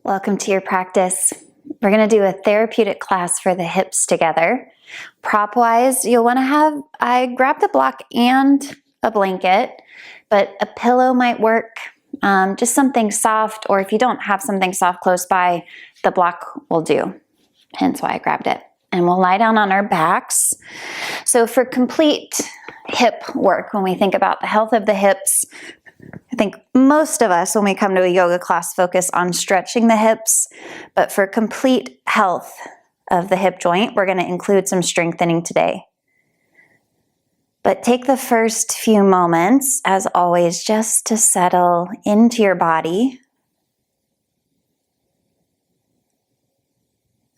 Welcome to your practice. We're going to do a therapeutic class for the hips together. Prop-wise, you'll want to have, I grabbed a block and a blanket, but a pillow might work, just something soft, or if you don't have something soft close by, the block will do, hence why I grabbed it. And we'll lie down on our backs. So for complete hip work, when we think about the health of the hips, I think most of us, when we come to a yoga class, focus on stretching the hips, but for complete health of the hip joint, we're going to include some strengthening today. But take the first few moments, as always, just to settle into your body.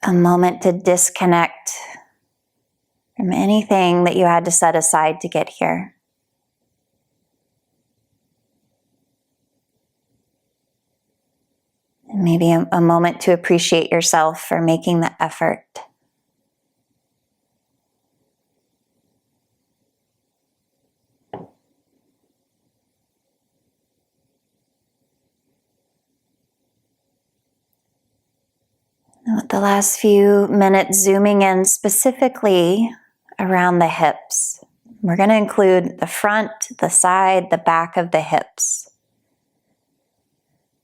A moment to disconnect from anything that you had to set aside to get here. Maybe a moment to appreciate yourself for making the effort. And with the last few minutes zooming in specifically around the hips, we're going to include the front, the side, the back of the hips.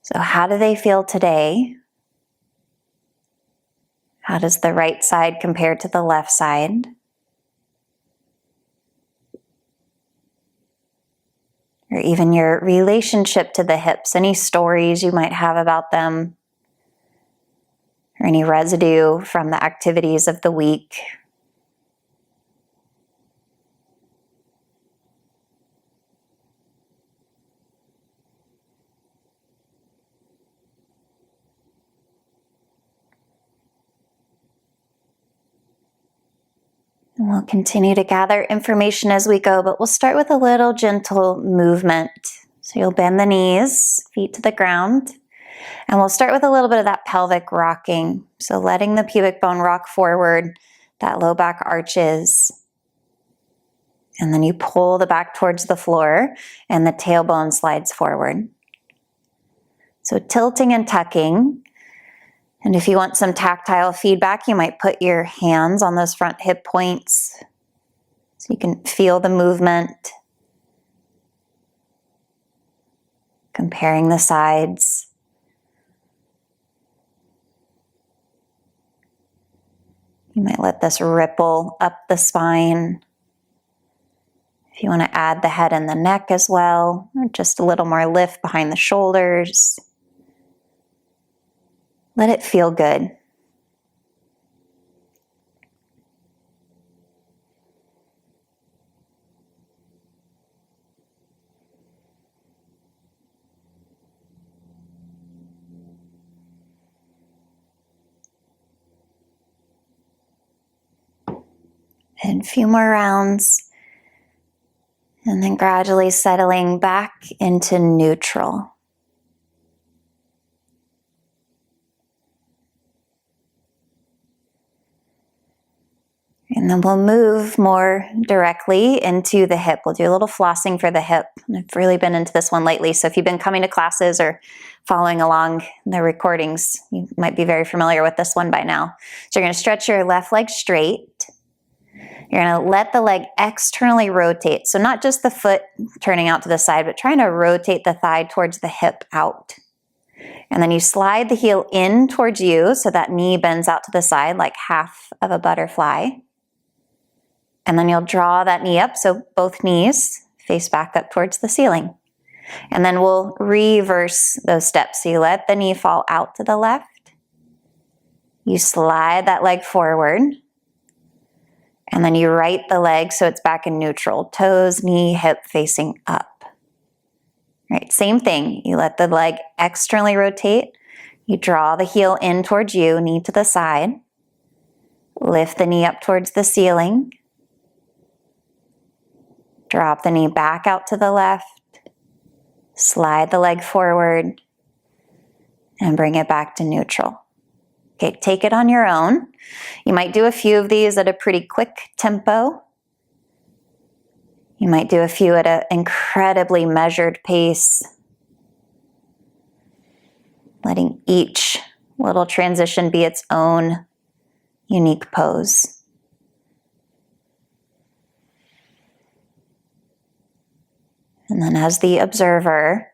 So how do they feel today? How does the right side compare to the left side? Or even your relationship to the hips, any stories you might have about them, or any residue from the activities of the week. And we'll continue to gather information as we go, but we'll start with a little gentle movement. So you'll bend the knees, feet to the ground, and we'll start with a little bit of that pelvic rocking. So letting the pubic bone rock forward, that low back arches, and then you pull the back towards the floor and the tailbone slides forward. So tilting and tucking. And if you want some tactile feedback, you might put your hands on those front hip points so you can feel the movement. Comparing the sides. You might let this ripple up the spine. If you want to add the head and the neck as well, or just a little more lift behind the shoulders. Let it feel good. And a few more rounds. And then gradually settling back into neutral. And then we'll move more directly into the hip. We'll do a little flossing for the hip. I've really been into this one lately, so if you've been coming to classes or following along the recordings, you might be very familiar with this one by now. So you're going to stretch your left leg straight. You're going to let the leg externally rotate. So not just the foot turning out to the side, but trying to rotate the thigh towards the hip out. And then you slide the heel in towards you so that knee bends out to the side like half of a butterfly. And then you'll draw that knee up so both knees face back up towards the ceiling. And then we'll reverse those steps. So you let the knee fall out to the left. You slide that leg forward. And then you right the leg so it's back in neutral. Toes, knee, hip facing up. Right, same thing. You let the leg externally rotate. You draw the heel in towards you, knee to the side. Lift the knee up towards the ceiling. Drop the knee back out to the left. Slide the leg forward. And bring it back to neutral. Okay, take it on your own. You might do a few of these at a pretty quick tempo. You might do a few at an incredibly measured pace. Letting each little transition be its own unique pose. And then as the observer,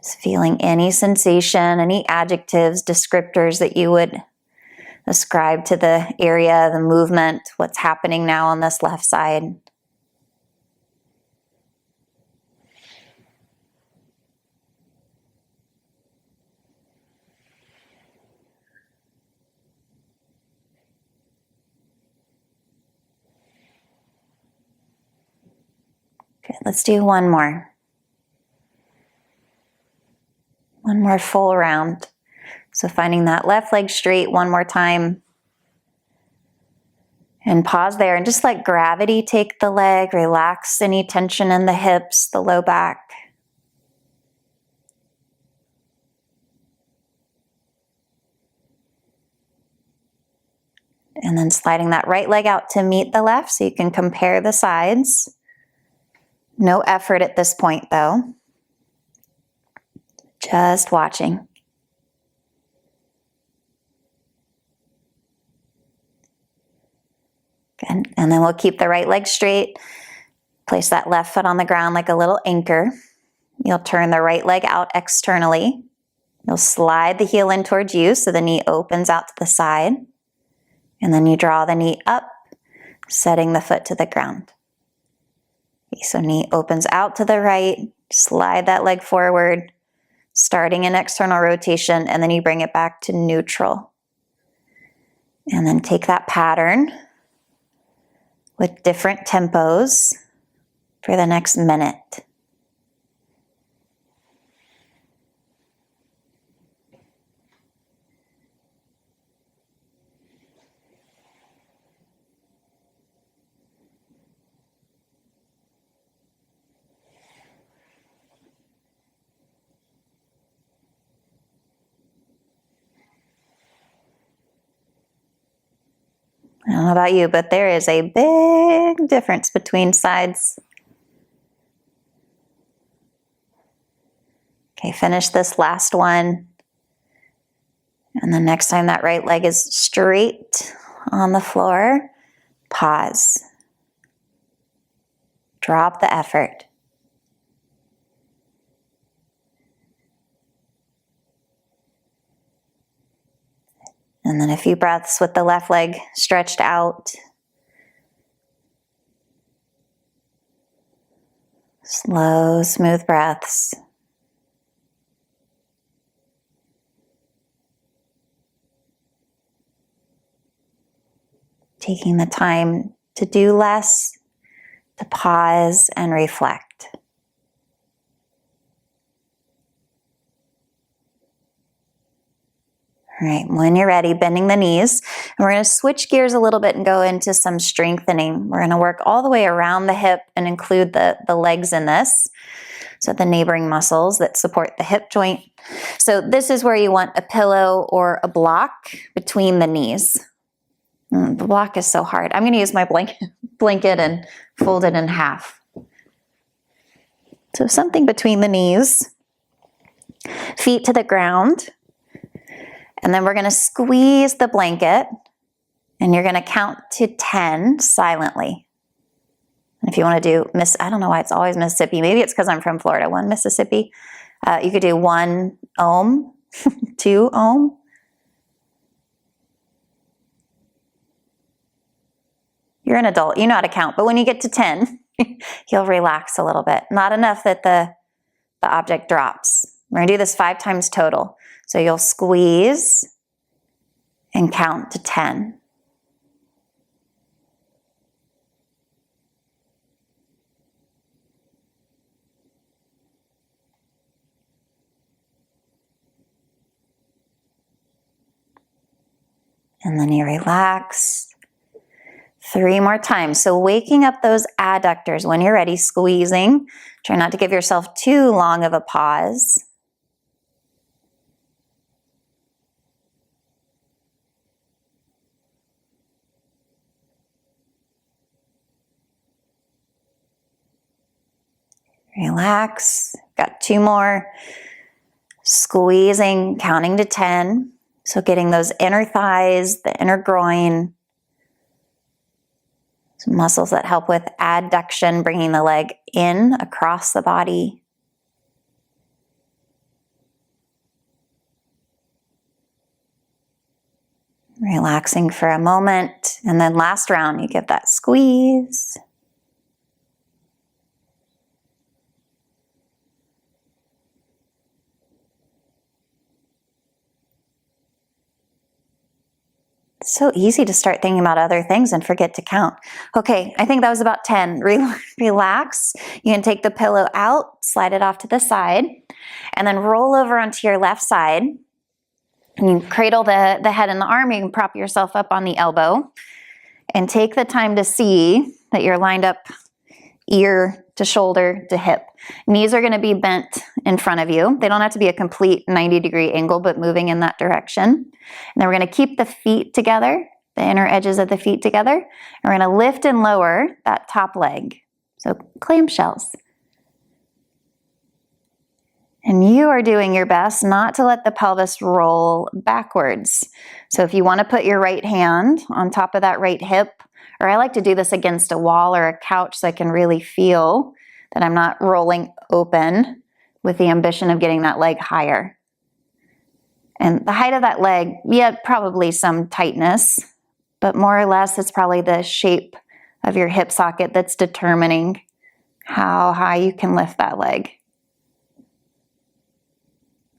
just feeling any sensation, any adjectives, descriptors that you would ascribe to the area, the movement, what's happening now on this left side. Okay, let's do one more. One more full round. So finding that left leg straight one more time. And pause there and just let gravity take the leg. Relax any tension in the hips, the low back. And then sliding that right leg out to meet the left so you can compare the sides. No effort at this point though. Just watching. Good. And then we'll keep the right leg straight. Place that left foot on the ground like a little anchor. You'll turn the right leg out externally. You'll slide the heel in towards you so the knee opens out to the side. And then you draw the knee up, setting the foot to the ground. Okay, so knee opens out to the right, slide that leg forward, starting an external rotation, and then you bring it back to neutral. And then take that pattern with different tempos for the next minute. I don't know about you, but there is a big difference between sides. Okay, finish this last one. And the next time that right leg is straight on the floor, pause. Drop the effort. And then a few breaths with the left leg stretched out. Slow, smooth breaths. Taking the time to do less, to pause and reflect. All right, when you're ready, bending the knees. And we're going to switch gears a little bit and go into some strengthening. We're going to work all the way around the hip and include the legs in this. So the neighboring muscles that support the hip joint. So this is where you want a pillow or a block between the knees. The block is so hard. I'm going to use my blanket and fold it in half. So something between the knees. Feet to the ground. And then we're going to squeeze the blanket and you're going to count to 10 silently. And if you want to do I don't know why it's always Mississippi. Maybe it's because I'm from Florida. 1 Mississippi. You could do 1 ohm, 2 ohm. You're an adult. You know how to count. But when you get to 10, you'll relax a little bit. Not enough that the object drops. We're going to do this 5 times total. So you'll squeeze and count to 10. And then you relax. 3 more times. So waking up those adductors when you're ready, squeezing. Try not to give yourself too long of a pause. Relax. Got 2 more. Squeezing, counting to 10. So getting those inner thighs, the inner groin, some muscles that help with adduction, bringing the leg in across the body. Relaxing for a moment, and then last round, you give that squeeze. It's so easy to start thinking about other things and forget to count. Okay, I think that was about 10. Relax. You can take the pillow out, slide it off to the side, and then roll over onto your left side. And you cradle the head and the arm. You can prop yourself up on the elbow and take the time to see that you're lined up ear to shoulder to hip. Knees are going to be bent in front of you. They don't have to be a complete 90-degree angle, but moving in that direction. And then we're going to keep the feet together, the inner edges of the feet together. And we're going to lift and lower that top leg. So clamshells. And you are doing your best not to let the pelvis roll backwards. So if you want to put your right hand on top of that right hip, or I like to do this against a wall or a couch so I can really feel that I'm not rolling open with the ambition of getting that leg higher. And the height of that leg, yeah, probably some tightness, but more or less it's probably the shape of your hip socket that's determining how high you can lift that leg.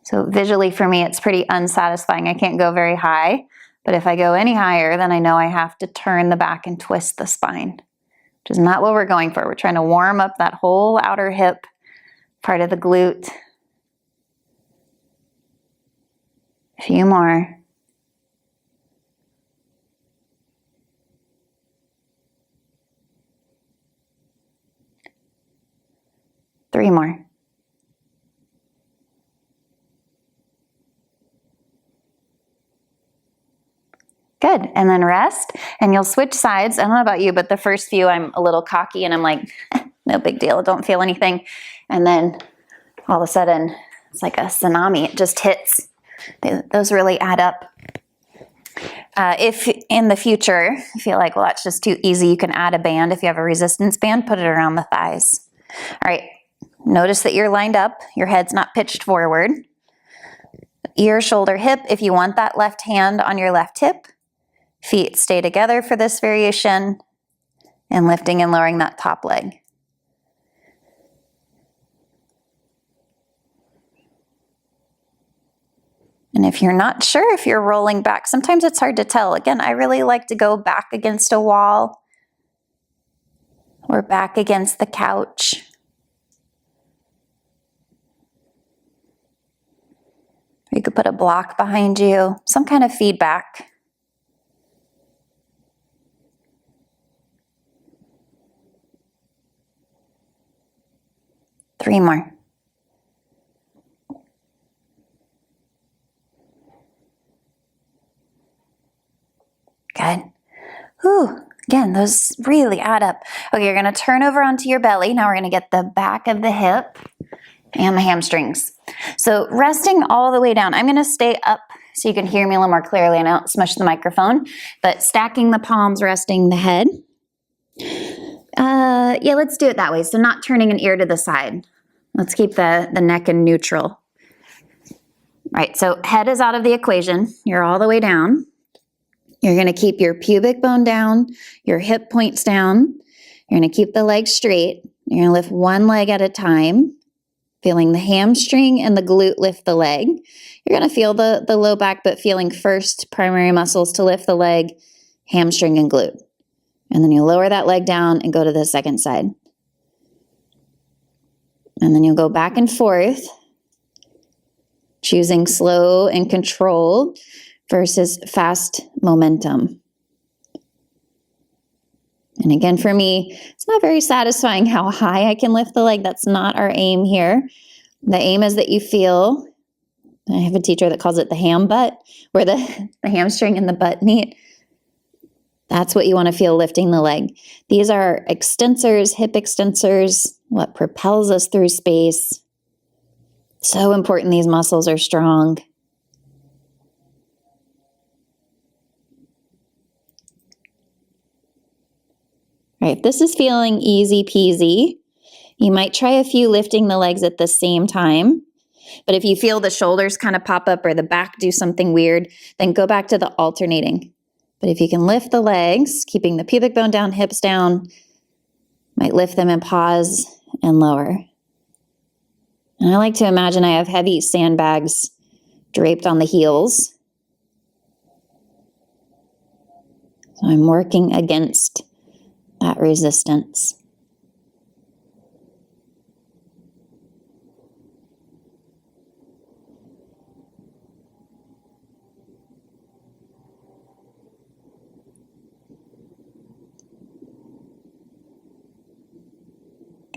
So visually for me, it's pretty unsatisfying. I can't go very high, but if I go any higher, then I know I have to turn the back and twist the spine, which is not what we're going for. We're trying to warm up that whole outer hip, part of the glute. A few more. Three more. Good, and then rest, and you'll switch sides. I don't know about you, but the first few I'm a little cocky and I'm like, no big deal, don't feel anything. And then all of a sudden, it's like a tsunami, it just hits. Those really add up. If in the future you feel like, well, that's just too easy, you can add a band. If you have a resistance band, put it around the thighs. All right, notice that you're lined up, your head's not pitched forward. Ear, shoulder, hip. If you want that left hand on your left hip, feet stay together for this variation, and lifting and lowering that top leg. And if you're not sure if you're rolling back, sometimes it's hard to tell. Again, I really like to go back against a wall or back against the couch. You could put a block behind you, some kind of feedback. Three more. Good. Whew. Again, those really add up. Okay, you're going to turn over onto your belly. Now we're going to get the back of the hip and the hamstrings. So resting all the way down. I'm going to stay up so you can hear me a little more clearly and I don't smush the microphone, but stacking the palms, resting the head. Yeah, let's do it that way. So not turning an ear to the side. Let's keep the neck in neutral. All right, so head is out of the equation. You're all the way down. You're going to keep your pubic bone down, your hip points down. You're going to keep the leg straight. You're going to lift one leg at a time, feeling the hamstring and the glute lift the leg. You're going to feel the low back, but feeling first primary muscles to lift the leg, hamstring and glute. And then you lower that leg down and go to the second side. And then you'll go back and forth, choosing slow and controlled versus fast momentum. And again, for me, it's not very satisfying how high I can lift the leg. That's not our aim here. The aim is that you feel, I have a teacher that calls it the ham butt, where the hamstring and the butt meet. That's what you want to feel lifting the leg. These are extensors, hip extensors, what propels us through space. So important these muscles are strong. All right, this is feeling easy peasy. You might try a few lifting the legs at the same time. But if you feel the shoulders kind of pop up or the back do something weird, then go back to the alternating. But if you can lift the legs, keeping the pubic bone down, hips down, might lift them and pause and lower. And I like to imagine I have heavy sandbags draped on the heels. So I'm working against that resistance.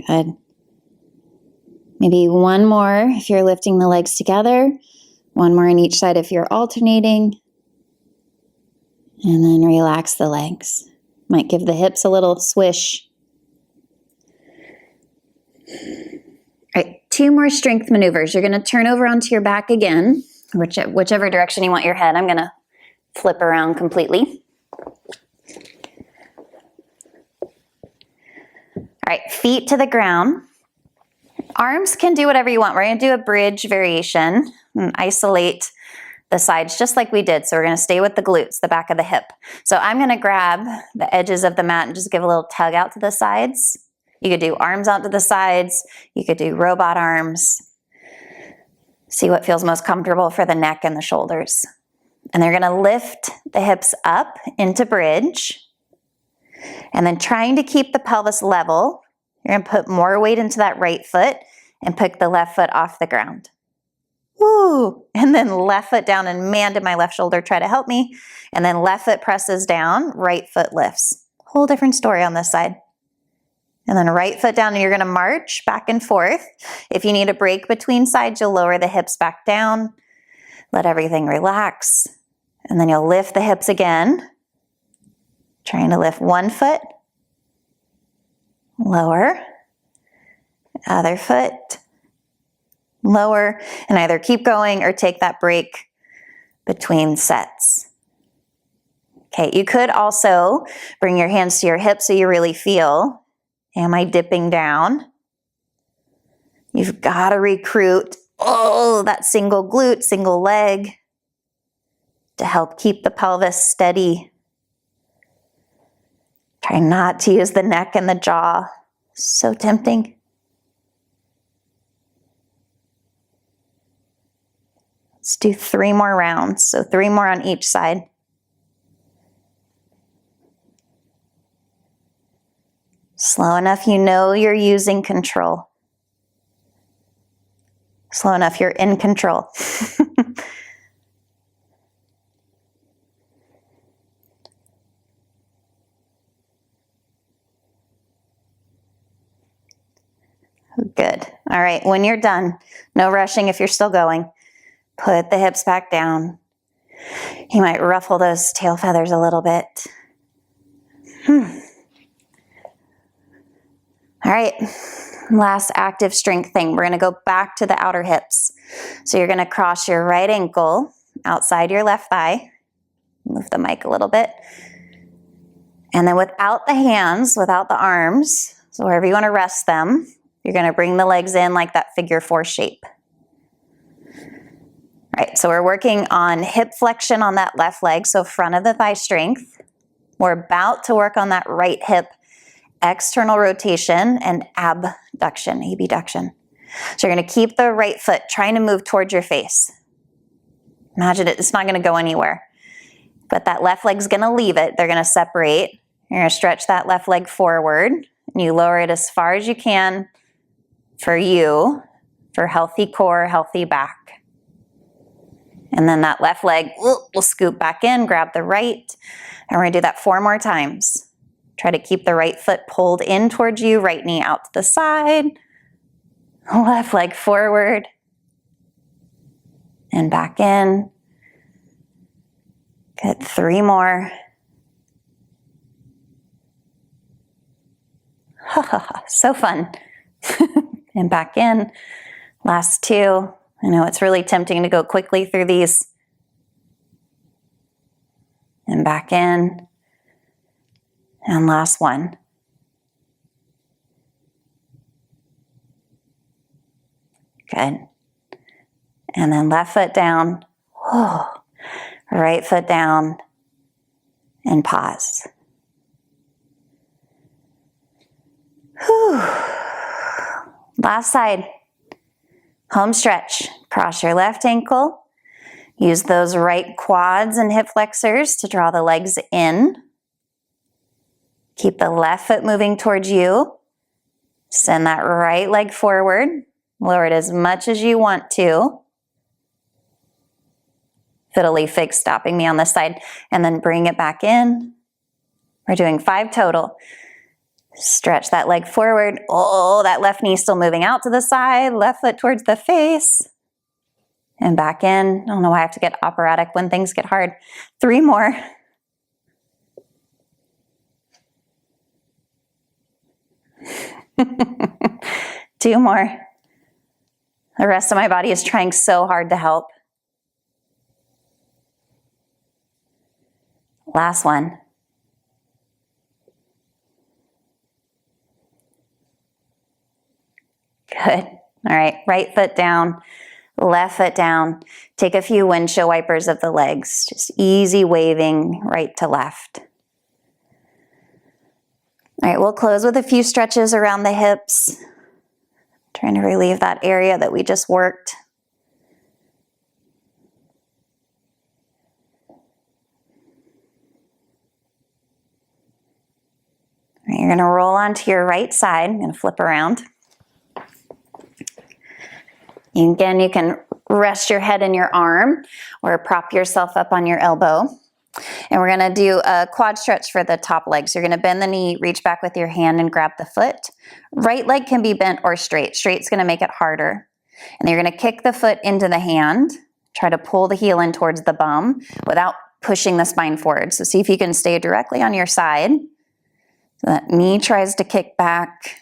Good. Maybe one more if you're lifting the legs together, one more on each side if you're alternating, and then relax the legs. Might give the hips a little swish. All right, 2 more strength maneuvers. You're going to turn over onto your back again, whichever direction you want your head. I'm going to flip around completely. All right, feet to the ground. Arms can do whatever you want. We're going to do a bridge variation and isolate the sides just like we did. So we're going to stay with the glutes, the back of the hip. So I'm going to grab the edges of the mat and just give a little tug out to the sides. You could do arms out to the sides. You could do robot arms. See what feels most comfortable for the neck and the shoulders. And they're going to lift the hips up into bridge. And then trying to keep the pelvis level, you're going to put more weight into that right foot and pick the left foot off the ground. Woo! And then left foot down, and man, did my left shoulder try to help me. And then left foot presses down, right foot lifts. Whole different story on this side. And then right foot down, and you're going to march back and forth. If you need a break between sides, you'll lower the hips back down. Let everything relax. And then you'll lift the hips again. Trying to lift one foot. Lower. Other foot. Lower. And either keep going or take that break between sets. Okay, you could also bring your hands to your hips so you really feel, am I dipping down? You've got to recruit, that single glute, single leg to help keep the pelvis steady. Try not to use the neck and the jaw. So tempting. Let's do 3 more rounds. So 3 more on each side. Slow enough you know you're using control. Slow enough you're in control. Good. All right, when you're done, no rushing if you're still going. Put the hips back down. You might ruffle those tail feathers a little bit. All right, last active strength thing. We're going to go back to the outer hips. So you're going to cross your right ankle outside your left thigh. Move the mic a little bit. And then without the hands, without the arms, so wherever you want to rest them, you're going to bring the legs in like that figure 4 shape. All right, so we're working on hip flexion on that left leg, so front of the thigh strength. We're about to work on that right hip external rotation and abduction, abduction. So you're going to keep the right foot trying to move towards your face. Imagine it's not going to go anywhere. But that left leg's going to leave it. They're going to separate. You're going to stretch that left leg forward, and you lower it as far as you can for you, for healthy core, healthy back. And then that left leg will scoop back in, grab the right, and we're going to do that 4 more times. Try to keep the right foot pulled in towards you, right knee out to the side, left leg forward, and back in. Good, 3 more. So fun. And back in. Last two. I know it's really tempting to go quickly through these. And back in. And last one. Good. And then left foot down. Oh, right foot down. And pause. Whew. Last side. Home stretch. Cross your left ankle. Use those right quads and hip flexors to draw the legs in. Keep the left foot moving towards you. Send that right leg forward. Lower it as much as you want to. Fiddly fig stopping me on this side. And then bring it back in. We're doing 5 total. Stretch that leg forward. Oh, that left knee still moving out to the side. Left foot towards the face. And back in. I don't know why I have to get operatic when things get hard. 3 more. Two more. The rest of my body is trying so hard to help. Last one. Good. All right, right foot down, left foot down. Take a few windshield wipers of the legs. Just easy waving right to left. All right, we'll close with a few stretches around the hips. Trying to relieve that area that we just worked. All right, you're going to roll onto your right side. I'm going to flip around. Again, you can rest your head in your arm or prop yourself up on your elbow. And we're going to do a quad stretch for the top leg. So you're going to bend the knee, reach back with your hand and grab the foot. Right leg can be bent or straight. Straight's going to make it harder. And you're going to kick the foot into the hand. Try to pull the heel in towards the bum without pushing the spine forward. So see if you can stay directly on your side. So that knee tries to kick back,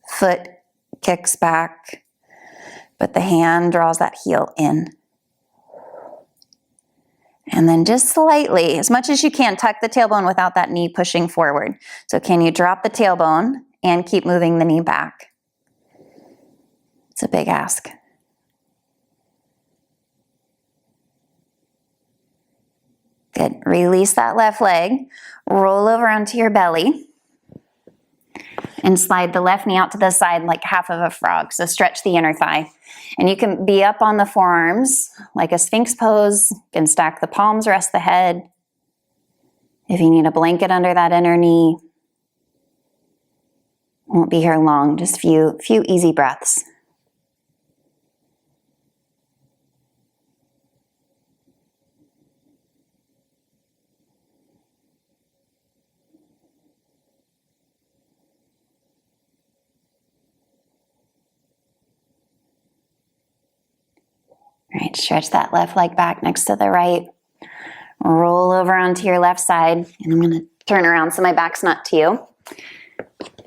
foot kicks back, but the hand draws that heel in. And then just slightly, as much as you can, tuck the tailbone without that knee pushing forward. So can you drop the tailbone and keep moving the knee back? It's a big ask. Good. Release that left leg. Roll over onto your belly. And slide the left knee out to the side like half of a frog. So stretch the inner thigh. And you can be up on the forearms like a Sphinx pose. You can stack the palms, rest the head. If you need a blanket under that inner knee. Won't be here long, just few easy breaths. All right, stretch that left leg back next to the right. Roll over onto your left side. And I'm going to turn around so my back's not to you.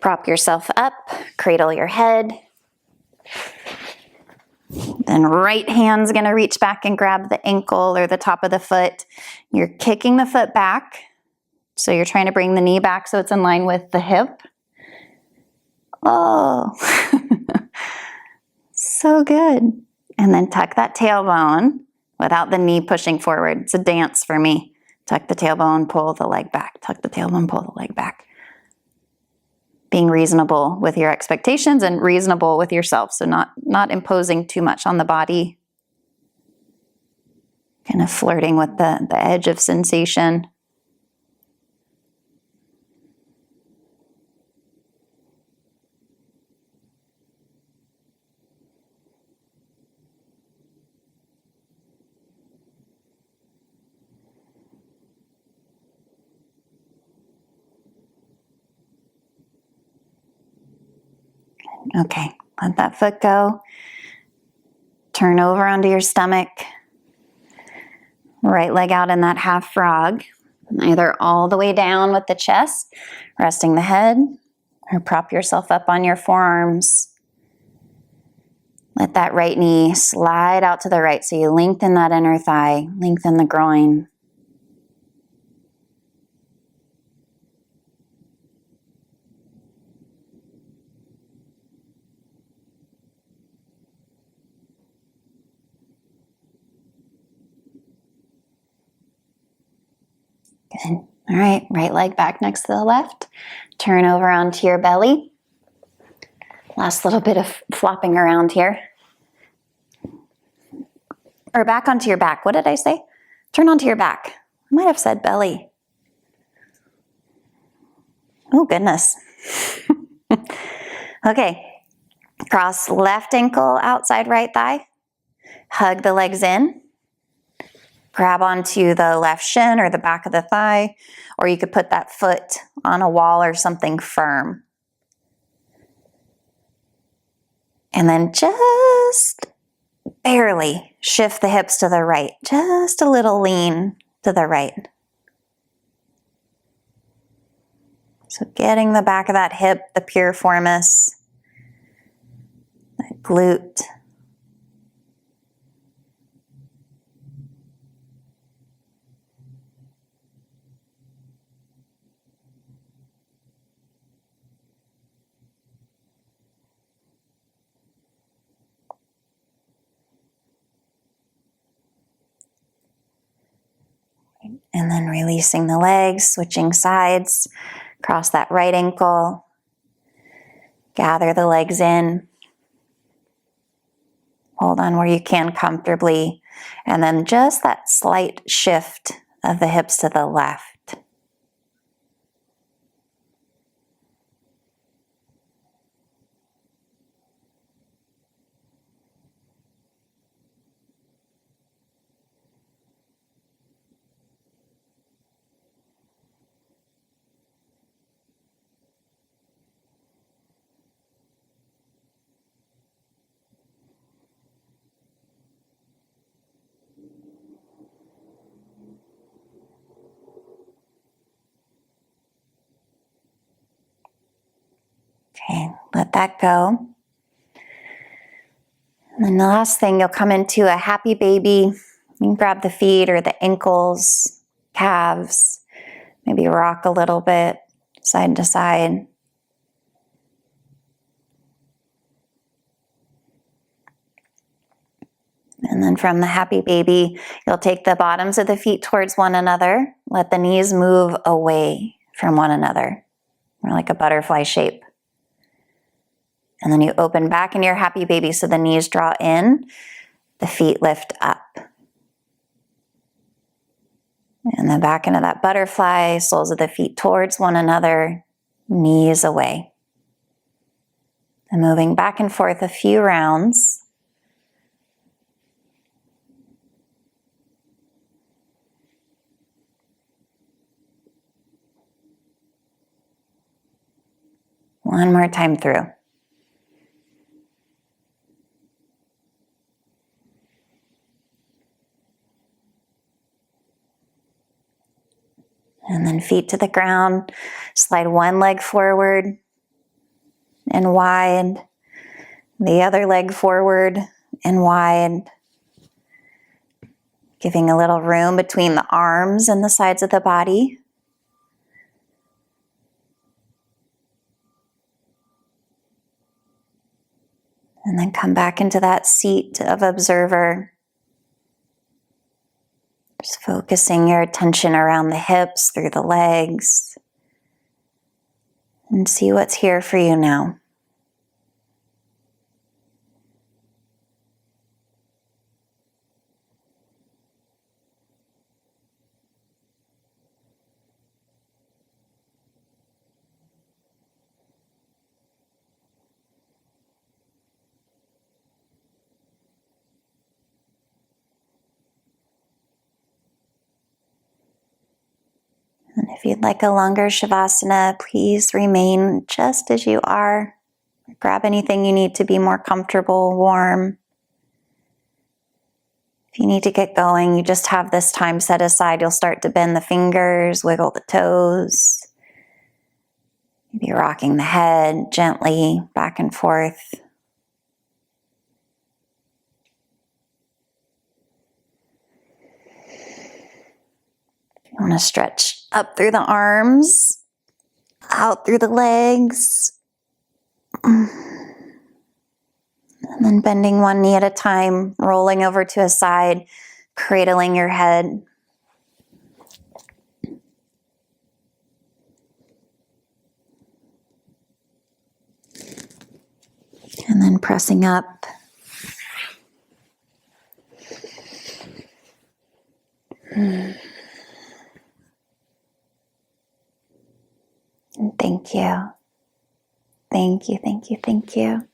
Prop yourself up, cradle your head. Then right hand's going to reach back and grab the ankle or the top of the foot. You're kicking the foot back. So you're trying to bring the knee back so it's in line with the hip. Oh, so good. And then tuck that tailbone without the knee pushing forward. It's a dance for me. Tuck the tailbone, pull the leg back. Tuck the tailbone, pull the leg back. Being reasonable with your expectations and reasonable with yourself. So not imposing too much on the body. Kind of flirting with the edge of sensation. Okay, let that foot go. Turn over onto your stomach. Right leg out in that half frog. Either all the way down with the chest, resting the head, or prop yourself up on your forearms Let that right knee slide out to the right. So you lengthen that inner thigh, lengthen the groin. Good. All right, right leg back next to the left. Turn over onto your belly. Last little bit of flopping around here. Or back onto your back. What did I say? Turn onto your back. I might have said belly. Oh, goodness. Okay. Cross left ankle outside right thigh. Hug the legs in. Grab onto the left shin or the back of the thigh, or you could put that foot on a wall or something firm. And then just barely shift the hips to the right. Just a little lean to the right. So getting the back of that hip, the piriformis, that glute. And then releasing the legs, switching sides, cross that right ankle, gather the legs in, hold on where you can comfortably, and then just that slight shift of the hips to the left. Okay, let that go. And then the last thing, you'll come into a happy baby. You can grab the feet or the ankles, calves, maybe rock a little bit side to side. And then from the happy baby, you'll take the bottoms of the feet towards one another. Let the knees move away from one another, more like a butterfly shape. And then you open back in your happy baby so the knees draw in, the feet lift up. And then back into that butterfly, soles of the feet towards one another, knees away. And moving back and forth a few rounds. One more time through. And then feet to the ground, slide one leg forward and wide, the other leg forward and wide, giving a little room between the arms and the sides of the body. And then come back into that seat of observer. Just focusing your attention around the hips, through the legs, and see what's here for you now. And if you'd like a longer Shavasana, please remain just as you are. Grab anything you need to be more comfortable, warm. If you need to get going, you just have this time set aside. You'll start to bend the fingers, wiggle the toes. Maybe rocking the head gently back and forth. I want to stretch up through the arms, out through the legs, and then bending one knee at a time, rolling over to a side, cradling your head. And then pressing up. And thank you. Thank you, thank you, thank you.